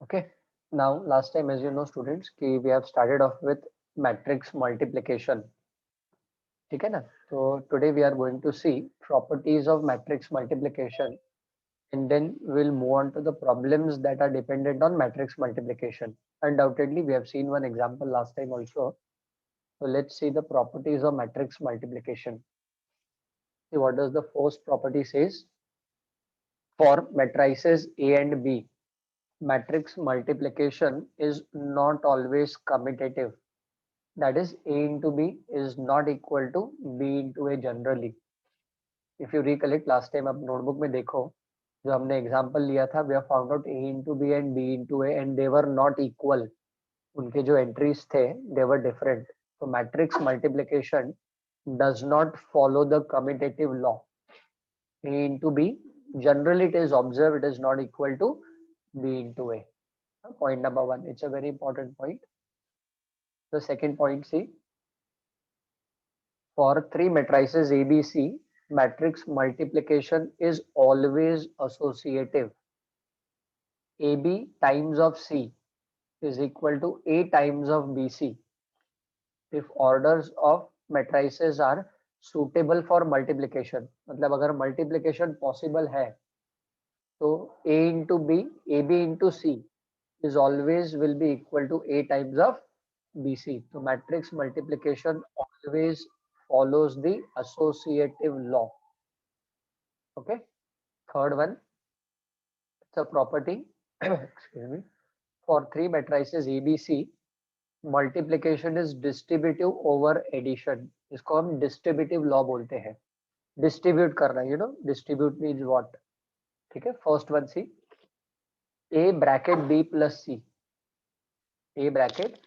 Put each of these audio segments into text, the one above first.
Okay. Now, last time, as you know, students, we have started off with matrix multiplication. ठीक है ना? So today we are going to see properties of matrix multiplication, and then we'll move on to the problems that are dependent on matrix multiplication. Undoubtedly, we have seen one example last time also. So let's see the properties of matrix multiplication. See what does the first property says. For matrices A and B, matrix multiplication is not always commutative. That is, A into B is not equal to B into A generally. If you recollect last time आप notebook में देखो जो हमने example लिया था, we have found out A into B and B into A and they were not equal. उनके जो entries थे they were different. So matrix multiplication does not follow the commutative law. A into B, generally it is observed it is not equal to B into A. Point number one, it's a very important point. The second point, see, for three matrices ABC, matrix multiplication is always associative. AB times of C is equal to A times of BC if orders of matrices are suitable for multiplication. मतलब अगर multiplication possible है तो A into B, AB into C is always will be equal to A times of BC. So matrix multiplication always follows the associative law. Okay. Third one, it's a property. Excuse me. For three matrices ABC, multiplication is distributive over addition. इसको हम distributive law बोलते हैं. Distribute करना, you know, distribute means what? ठीक है. First one, see, A bracket B plus C. A bracket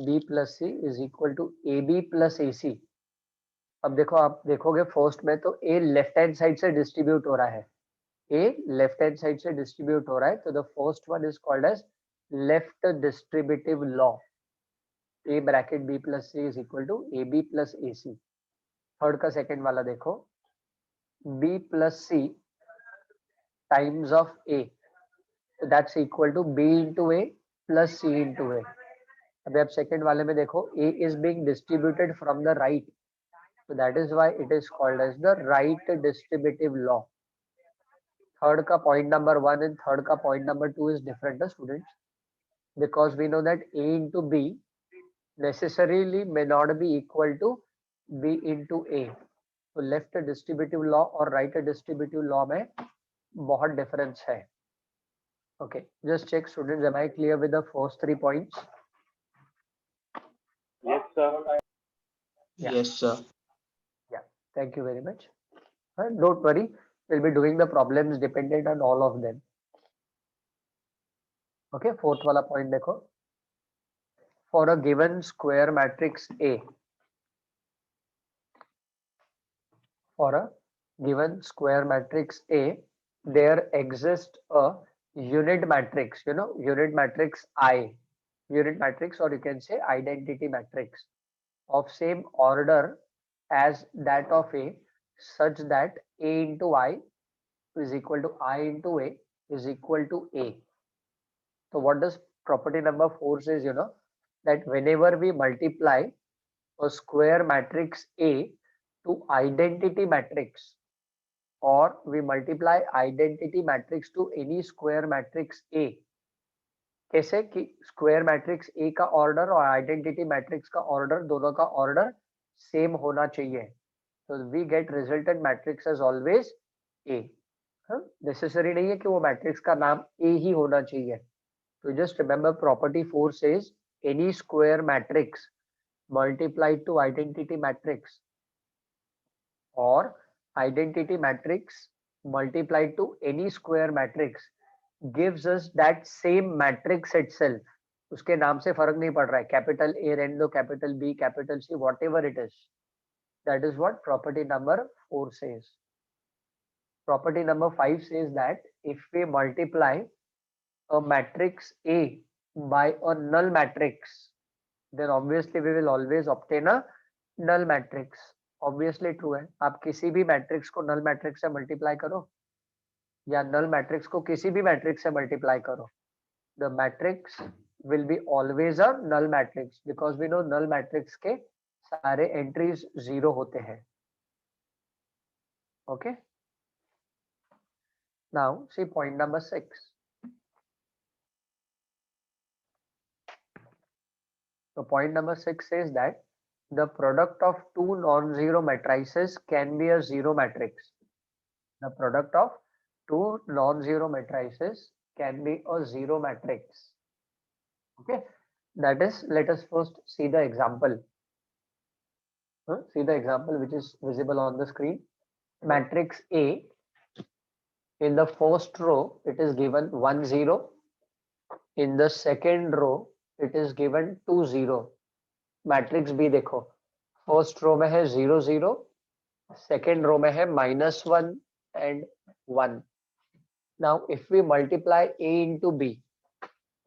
B plus C is equal to AB plus AC. अब देखो, आप देखोगे फर्स्ट में तो A लेफ्ट हैंड साइड से डिस्ट्रीब्यूट हो रहा है. A लेफ्ट हैंड साइड से डिस्ट्रीब्यूट हो रहा है, तो the first one is called as left distributive law. A bracket B plus C is equal to AB plus AC. Third का सेकेंड वाला देखो, B plus C times of A, so that's equal to B into A plus C into A. अभी आप second वाले में देखो, A is being distributed from the right, so that is why it is called as the right distributive law. Third का point number 1 and third का point number 2 is different, students, because we know that A into B necessarily may not be equal to B into A. तो left distributive law और right distributive law में बहुत difference है. Okay, just check students, am I clear with the first 3 points? Yes, sir. Yes, sir. Yeah, thank you very much. Don't worry, we'll be doing the problems dependent on all of them. Okay, fourth वाला point देखो. For a given square matrix A, for a given square matrix A, there exists a unit matrix, you know, unit matrix I, unit matrix, or you can say identity matrix of same order as that of A, such that A into I is equal to I into A is equal to A. So what does property number 4 says, you know, that whenever we multiply a square matrix A to identity matrix, or we multiply identity matrix to any square matrix A, कैसे कि square matrix A का order और identity matrix का order दोनों का order same होना चाहिए. तो we get resultant matrix as always A. Necessary नहीं है कि वो मैट्रिक्स का नाम ए ही होना चाहिए. तो just remember property 4 says any square matrix multiplied to identity matrix or identity matrix multiplied to any square matrix gives us that same matrix itself. उसके नाम से फर्क नहीं पड़ रहा है, कैपिटल ए रहने दो, capital B, capital C, whatever it is. That is what property number 4 says. Property number 5 says that if we multiply a matrix A by a null matrix, then obviously we will always obtain a null matrix. Obviously true है. आप किसी भी matrix को null matrix से multiply करो या null matrix को किसी भी मैट्रिक्स से मल्टीप्लाई करो, the matrix will be always a null matrix because we know null matrix के सारे entries 0 होते हैं. Okay. Now see point number 6. So point number 6 says that the product of two non-zero matrices can be a zero matrix. The product of two non-zero matrices can be a zero matrix. Okay, that is, let us first see the example. See the example which is visible on the screen. Matrix A, in the first row it is given 1 0. In the second row it is given 2 0. Matrix B देखो, first row में है 0 0, second row में है -1 and 1. Now if we multiply A into B,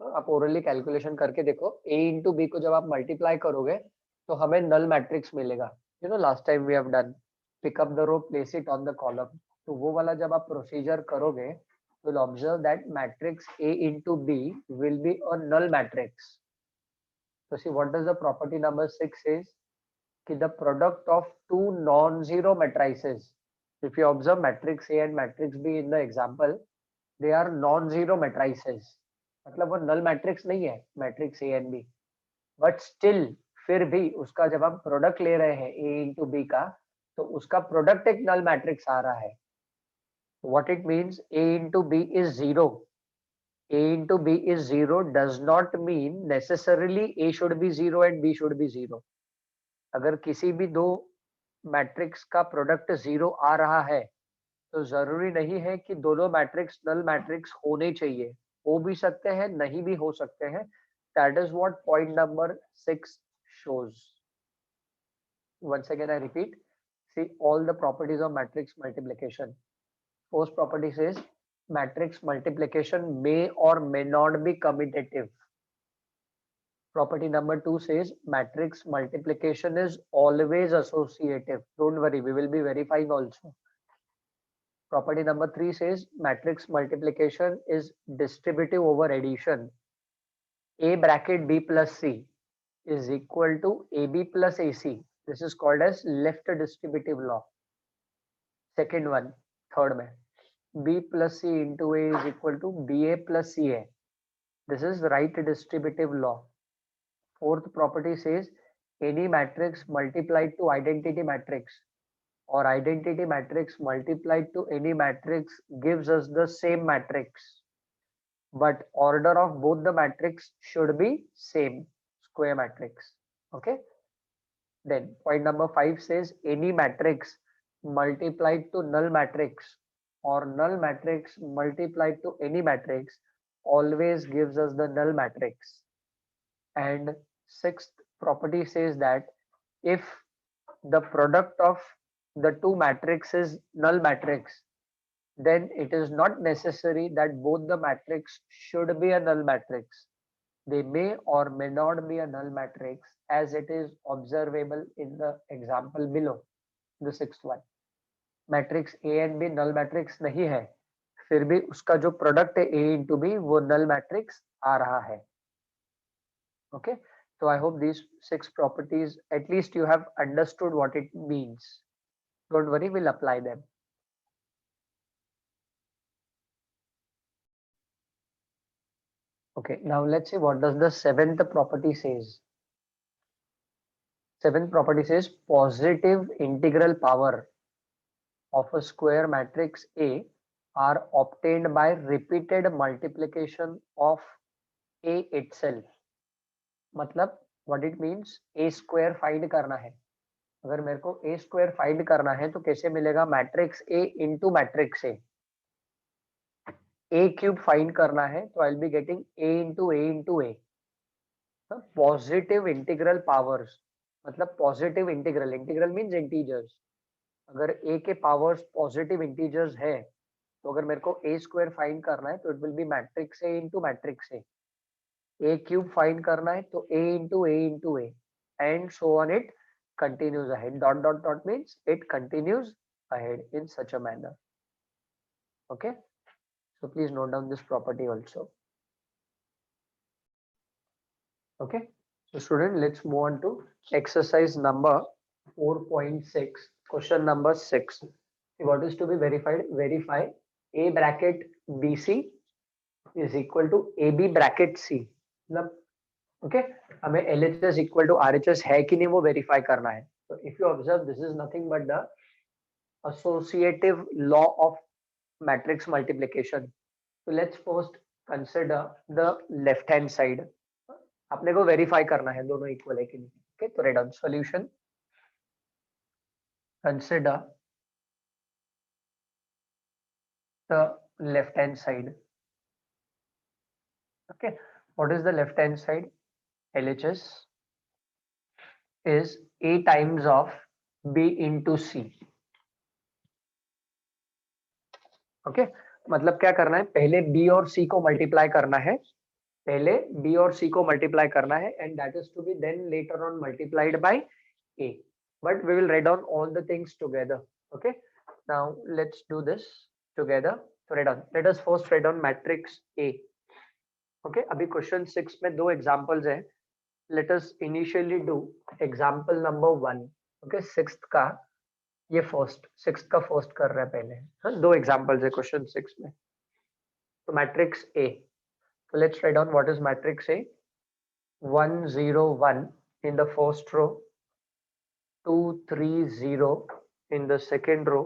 आप orally calculation करके देखो, A into B को जब आप मल्टीप्लाई करोगे तो हमें नल मैट्रिक्स मिलेगा. You know last time we have done pick up the row, place it on the column. तो वो वाला जब आप प्रोसीजर करोगे you will observe that matrix A into B will be a null matrix. So see what does the property number 6 says? Ki the product of two non-zero matrices. If you observe matrix A and matrix B in the example, they are non-zero matrices. मतलब वो null matrix नहीं है matrix A and B. But still फिर भी उसका जब हम product ले रहे हैं A into B का, तो उसका प्रोडक्ट एक null matrix आ रहा है. What it means, A into B is 0. A into B is 0 does not mean necessarily A should be 0 and B should be 0. अगर किसी भी दो मैट्रिक्स का प्रोडक्ट 0 आ रहा है तो जरूरी नहीं है कि दोनों मैट्रिक्स नल मैट्रिक्स होने चाहिए. हो भी सकते हैं, नहीं भी हो सकते हैं. That is what point number 6 shows. Once again I repeat, see all the properties of matrix multiplication. First property says matrix multiplication may or may not be commutative. Property number 2 says matrix multiplication is always associative. Don't worry, we will be verifying also. Property number 3 says matrix multiplication is distributive over addition. A bracket B plus C is equal to AB plus AC. This is called as left distributive law. Second one, third में, B plus C into A is equal to BA plus CA. This is right distributive law. Fourth property says any matrix multiplied to identity matrix or identity matrix multiplied to any matrix gives us the same matrix, but order of both the matrix should be same, square matrix. Okay. Then point number 5 says any matrix multiplied to null matrix or null matrix multiplied to any matrix always gives us the null matrix. And sixth property says that if the product of the two matrices is null matrix, then it is not necessary that both the matrix should be a null matrix. They may or may not be a null matrix as it is observable in the example below, the sixth one. Matrix A and B null matrix नहीं है, फिर भी उसका जो product है ए into B वो null matrix आ रहा है. Okay, so I hope these 6 properties at least you have understood what it means. Don't worry, we'll apply them. Okay, now let's see what does the 7th property says. 7th property says positive integral power of a square matrix A are obtained by repeated multiplication of A itself. मतलब what it means, A square find करना है. अगर मेरे को A square find करना है तो कैसे मिलेगा, matrix A into matrix A. A cube find करना है तो I'll be getting A into A into A. Positive integral powers मतलब positive integral, integral means integers. अगर A के पावर्स पॉजिटिव इंटीजर्स है तो अगर मेरे को A स्क्वायर फाइंड करना है तो it will B matrix A into matrix A. A cube find करना है तो A into A and so on it continues ahead. Dot dot dot means it continues ahead in such a manner. Okay, so please note down this property also. Okay, so student, let's move on to exercise number 4.6, question number 6. What is to be verified? Verify a bracket BC is equal to AB bracket C. मतलब okay, हमें LHS equal to RHS है कि नहीं वो verify करना है. तो if you observe, this is nothing but the associative law of matrix multiplication. So let's first consider the left hand side. अपने को वेरीफाई करना है दोनों इक्वल है कि नहीं. ओके, तो red on solution. Consider the left hand side. Okay, what is the left hand side? LHS is A times of B into C. Okay, मतलब क्या करना है, पहले B और C को मल्टीप्लाई करना है, पहले B और C को मल्टीप्लाई करना है, and that is to be then later on multiplied by A, but we will write down all the things together. Okay, now let's do this together. So write down, let us first write down matrix A. Okay, अभी question 6 में दो examples हैं. Let us initially do example number 1. Okay, sixth का ये sixth का first कर रहा है पहले. हाँ, दो एग्जांपल्स है क्वेश्चन 6 में. तो matrix A, so let's write down what is matrix A. 1 0 1 in the first row, 2 3 0 in the second row,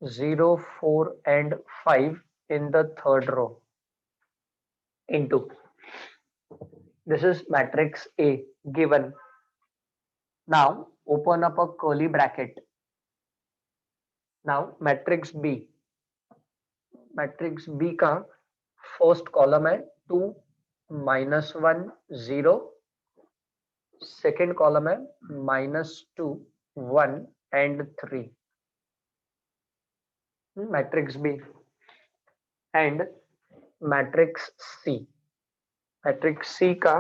0 4 and 5 in the third row, into this is matrix A given. Now open up a curly bracket. Now matrix B का first column है 2 -1 0, second column है -2 1 and 3. Matrix B and matrix C. Matrix C का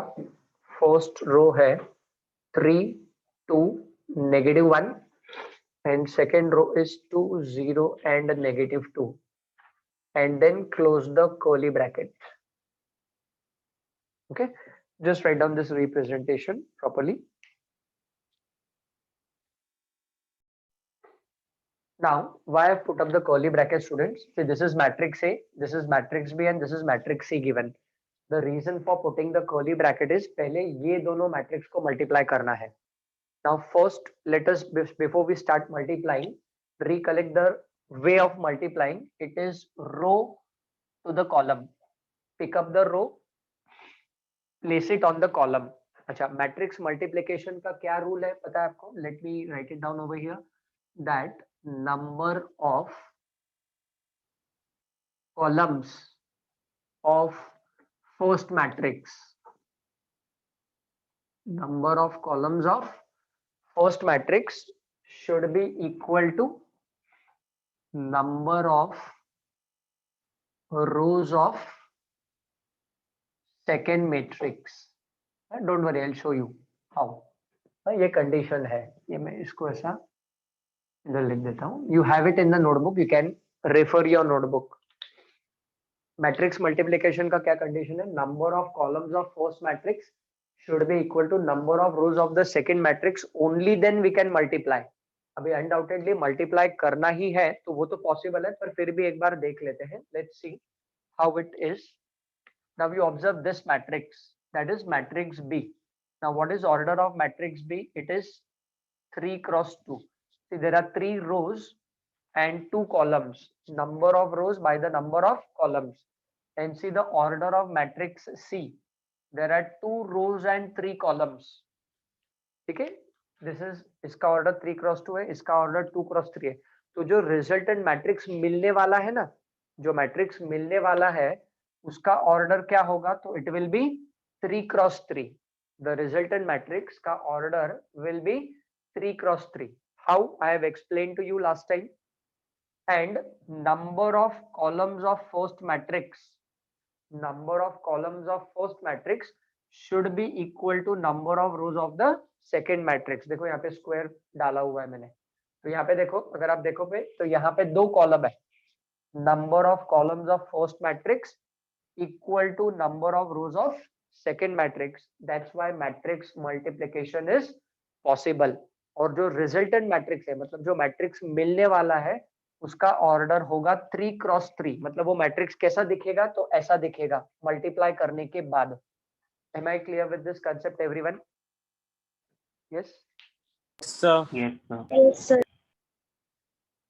first row है 3 2 -1 and second row is 2 0 and -2, and then close the curly bracket. Okay, just write down this representation properly. Now why I put up the curly bracket, students? See, this is matrix A, this is matrix B, and this is matrix C given. The reason for putting the curly bracket is पहले ये दोनों matrix को multiply करना है. Now first let us, before we start multiplying, recollect the way of multiplying. It is row to the column. Pick up the row, place it on the column. अच्छा, matrix multiplication का क्या rule है पता है आपको? Let me right it down over here, that number of columns of first matrix, number of columns of first matrix should be equal to number of rows of second matrix. Don't worry, I'll show you how. ये condition है, ये मैं इसको ऐसा इधर लिख देता हूँ. You have it in the notebook, you can refer your notebook. Matrix multiplication का क्या कंडीशन है? Number of columns of first matrix should be equal to number of rows of the second matrix, only then we can multiply. अभी undoubtedly multiply करना ही है तो वो तो possible है, पर फिर भी एक बार देख लेते हैं. Let's see how it is. Now you observe this matrix, that is matrix B. Now what is order of matrix B? It is 3 cross 2. See, there are 3 rows and 2 columns. Number of rows by the number of columns. And see the order of matrix C. There are 2 rows and 3 columns. ठीक है, this is, इसका order 3 cross 2 है, इसका order 2 cross 3 है. तो जो resultant matrix मिलने वाला है ना, जो मैट्रिक्स मिलने वाला है उसका ऑर्डर क्या होगा? तो it will be 3 cross 3. The resultant matrix का order will be 3 cross 3. How? I have explain to you last time. And number of columns of first matrix, number of columns of first matrix should be equal to number of rows of the second matrix. देखो यहाँ पे square डाला हुआ है मैंने, तो यहाँ पे देखो, अगर आप देखो पे तो यहाँ पे 2 कॉलम है. Number of columns of first matrix equal to number of rows of second matrix. That's why matrix multiplication is possible. और जो रिजल्टेंट मैट्रिक्स है, मतलब जो मैट्रिक्स मिलने वाला है, उसका ऑर्डर होगा 3 क्रॉस 3, मतलब वो मैट्रिक्स कैसा दिखेगा, तो ऐसा दिखेगा मल्टीप्लाई करने के बाद. Am I clear with this concept, everyone? Yes. Sir. Yes, sir. Yes, sir.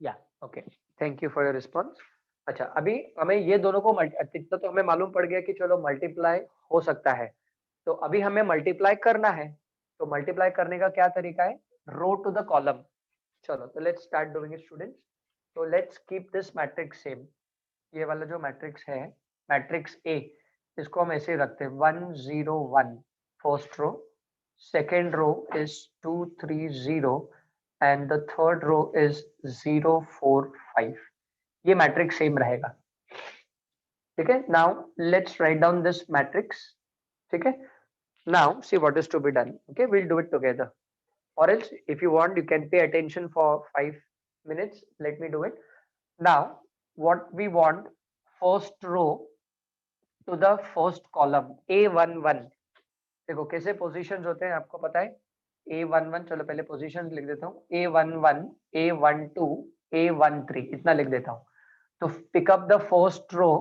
Yeah. Okay. Thank you for your response. अच्छा, अभी हमें ये दोनों को इतना तो हमें मालूम पड़ गया कि चलो मल्टीप्लाई हो सकता है. तो अभी हमें मल्टीप्लाई करना है. तो मल्टीप्लाई करने का क्या तरीका है? Row to the column. चलो, तो let's start doing it students. तो let's keep this matrix same. ये वाला जो मैट्रिक्स है, मैट्रिक्स ए, इसको हम ऐसे रखते हैं 1 0 1 first row, second row is 2 3 0 and the third row is 0 4 5. ये मैट्रिक्स सेम रहेगा. ठीक है. Now let's write down this matrix. ठीक है. Now see what is to be done. Okay, we'll do it together, or else if you want you can pay attention for 5 minutes. Let me do it now. What we want, first row to the first column A11. देखो कैसे positions होते हैं आपको पता है. A11, चलो पहले positions लिख देता हूँ. A11, A12, A13, इतना लिख देता हूँ. तो pick up the first row,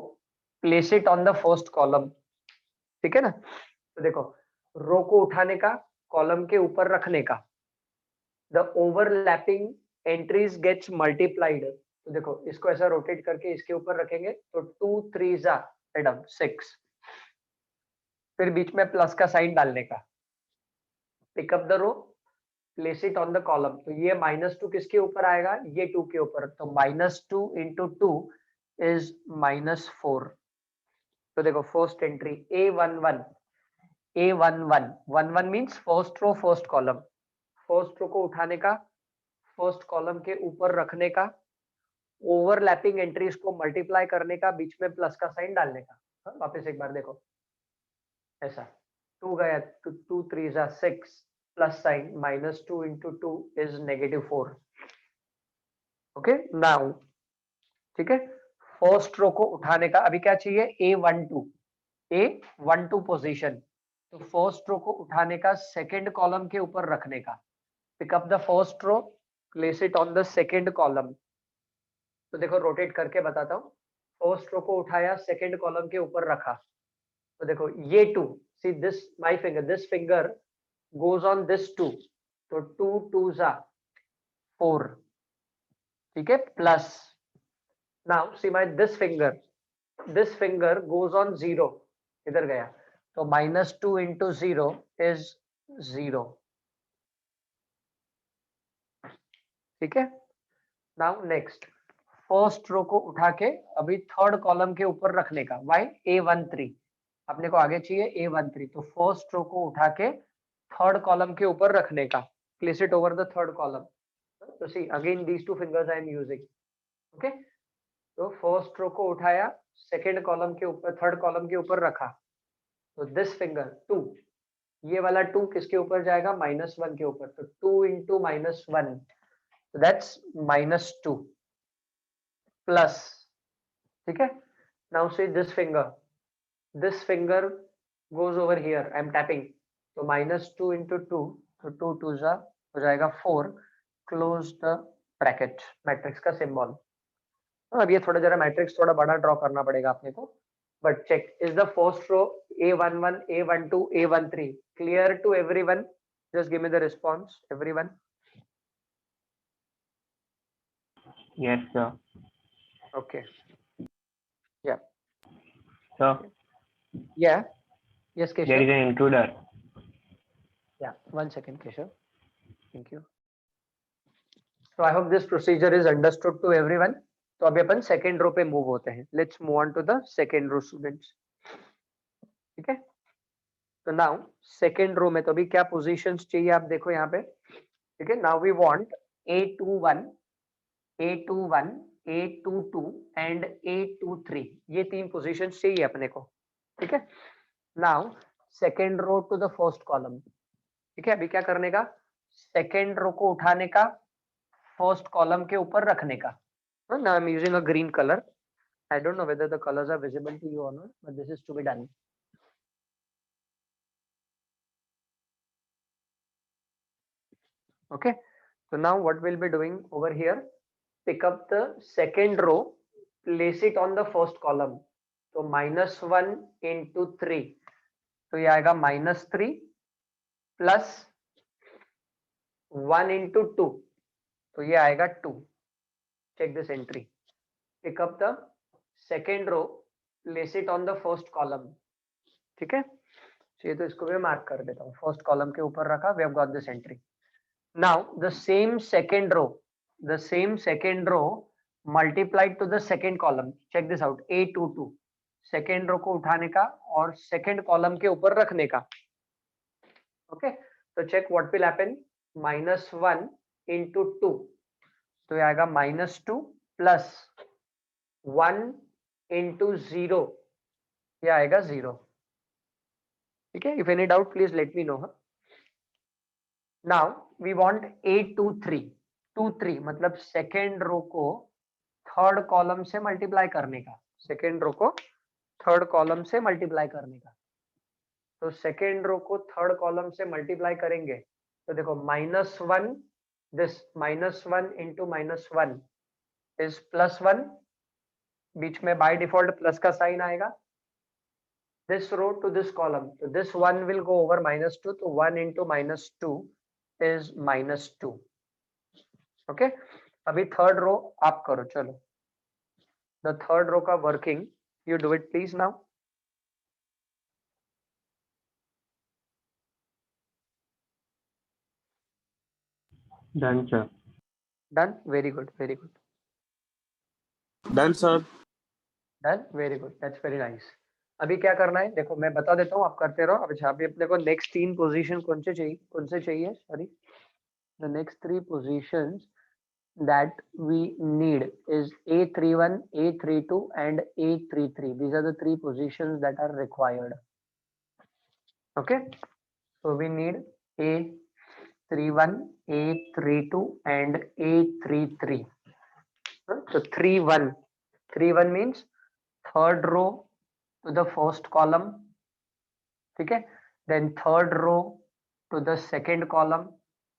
place it on the first column. ठीक है ना. तो देखो, रो को उठाने का, कॉलम के ऊपर रखने का. The overlapping entries gets multiplied. तो देखो, इसको ऐसा रोटेट करके इसके ऊपर रखेंगे तो 2 3 जा मैडम 6. फिर बीच में प्लस का साइन डालने का. Pick up the row, place it on the column. तो ये -2 किसके ऊपर आएगा? ये 2 के ऊपर. तो -2 into 2 इज -4. तो देखो first entry A11, A11, 11 means first row first column. First row को उठाने का, फर्स्ट कॉलम के ऊपर रखने का, ओवरलैपिंग एंट्रीज को मल्टीप्लाई करने का, बीच में प्लस का साइन डालने का. हाँ, वापस एक बार देखो, ऐसा 2 गया, 2 3 जा 6 plus sign, -2 into 2 is -4. Okay. Now ठीक है, फर्स्ट रो को उठाने का अभी क्या चाहिए? A12 position. तो फर्स्ट रो को उठाने का, सेकेंड कॉलम के ऊपर रखने का. Pick up the first row, place it on the second column. तो देखो रोटेट करके बताता हूँ. फर्स्ट रो को उठाया, सेकेंड कॉलम के ऊपर रखा. तो देखो ये 2, see this my finger, this finger goes on this 2. तो 2 2 जा 4. ठीक है. Plus now see my this finger goes on 0. इधर गया. तो -2 into 0 इज 0. ठीक है. नाउ नेक्स्ट, फर्स्ट रो को उठा के अभी थर्ड कॉलम के ऊपर रखने का. वाई? A13, अपने को आगे चाहिए A13. तो फर्स्ट रो को उठा के थर्ड कॉलम के ऊपर रखने का. Place it over the third column. तो see again these 2 fingers I am using. Okay. तो फर्स्ट रो को उठाया, सेकेंड कॉलम के ऊपर, थर्ड कॉलम के ऊपर रखा. तो दिस फिंगर 2, ये वाला 2 किसके ऊपर जाएगा? -1 के ऊपर. तो 2 into -1, so that's -2 plus. ठीक है. now see this finger goes over here, I am tapping. तो -2 into 2, तो 2 2 जा हो जाएगा 4. Close the bracket. मैट्रिक्स का सिंबल. अब ये थोड़ा जरा मैट्रिक्स थोड़ा बड़ा ड्रॉ करना पड़ेगा अपने को. But check, is the first row A11, A12, A13 clear to everyone? Just give me the response, everyone. Yes, sir. Okay. Yeah. Sir, Yeah. Yes, Keshav. there is an intruder. Yeah. 1 second, Keshav. Thank you. So I hope this procedure is understood to everyone. तो अभी अपन second row पे move होते हैं. Let's move on to the second row students. ठीक है. तो now second रो में तो अभी क्या पोजीशंस चाहिए आप देखो यहाँ पे. ठीक है. Now we want A21, A21, A22 and A23. ये 3 पोजीशंस चाहिए अपने को. ठीक है. Now second row to the first column. ठीक है. अभी क्या करने का? सेकेंड रो को उठाने का, फर्स्ट कॉलम के ऊपर रखने का. Now I'm using a green color. I don't know whether the colors are visible to you or not, but this is to be done. Okay, so now what we'll be doing over here, pick up the second row, place it on the first column. तो -1 into 3, तो ये आएगा -3 plus 1 into 2, तो ये आएगा 2. Check this entry. Pick up the second row, place it on the first column. ठीक है, ये तो इसको भी मार्क कर देता हूँ, फर्स्ट कॉलम के ऊपर रखा. We have got this entry. Now the same second row multiplied to the second column. Check this out. A22, second row को उठाने का और सेकेंड कॉलम के ऊपर रखने का. ओके, तो check what will happen. -1 into 2, तो ये आएगा -2 प्लस 1 into 0, ये आएगा 0. ठीक है, if any doubt please let me know. Now we want A23 मतलब सेकेंड रो को थर्ड कॉलम से मल्टीप्लाई करने का. सेकेंड रो को थर्ड कॉलम से मल्टीप्लाई करने का. तो सेकेंड रो को थर्ड कॉलम से मल्टीप्लाई करेंगे तो देखो -1, दिस -1 into -1 इज +1, बीच में बाय डिफॉल्ट प्लस का साइन आएगा. This row to this column, so this one will go over -2, तो 1 into -2 is -2. Okay, अभी थर्ड रो आप करो. चलो, the third row का working you do it please now. Done, sir. Done, very good, very good. Done, sir. Done, very good, that's very nice. अभी क्या करना है देखो, मैं बता देता हूँ, आप करते रहो. अब अभी अपने को नेक्स्ट 3 पोजीशन कौन से चाहिए sorry, the next 3 positions that we need is A31, A32 and A33. These are the 3 positions that are required. Okay, so we need A31, A32 and A33. So 3-1 means third row to the first column. ठीक है, then third row to the second column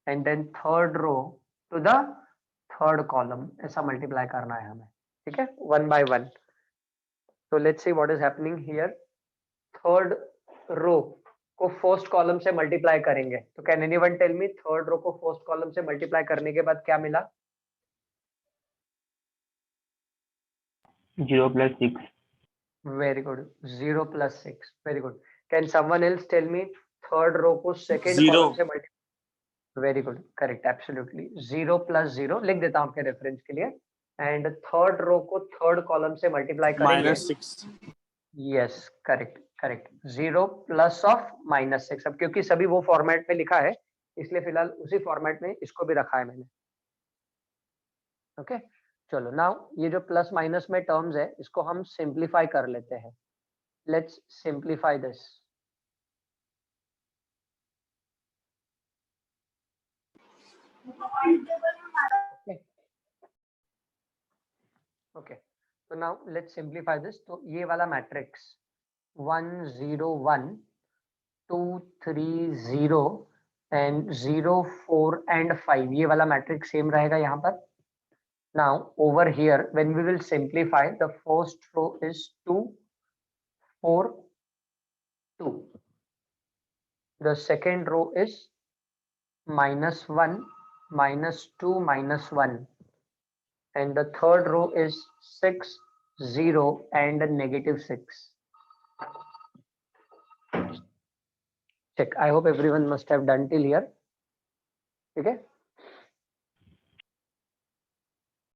and then third row to the third column. ऐसा multiply करना है हमें. ठीक है, 1 by 1. तो let's see what is happening here. Third row को फर्स्ट कॉलम से मल्टीप्लाई करेंगे. तो can anyone tell me third row को फर्स्ट कॉलम से मल्टीप्लाई करने के बाद क्या मिला? 0 plus 6. Very good, 0 plus 6. Very good. Can someone else tell me third row को सेकेंड 0. कॉलम से multiply? Very good, correct, absolutely. 0 plus 0 लिख देता हूं आपके रेफरेंस के लिए. एंड थर्ड रो को थर्ड कॉलम से मल्टीप्लाई करेंगे. -6. Yes, correct correct. 0 plus of -6. अब क्योंकि सभी वो फॉर्मेट में लिखा है इसलिए फिलहाल उसी फॉर्मेट में इसको भी रखा है मैंने. ओके, चलो नाउ ये जो प्लस माइनस में टर्म्स है इसको हम सिंप्लीफाई कर लेते हैं. Let's simplify this. Okay, so now let's simplify this. तो ये वाला मैट्रिक्स 1 0 1 2 3 0 एंड 0 4 एंड 5, ये वाला मैट्रिक्स सेम रहेगा यहाँ पर. Now over here when we will simplify, the first row is 2 4 2, the second row is -1 -2 -1, and the third row is 6 0 and -6. Check, I hope everyone must have done till here. Okay,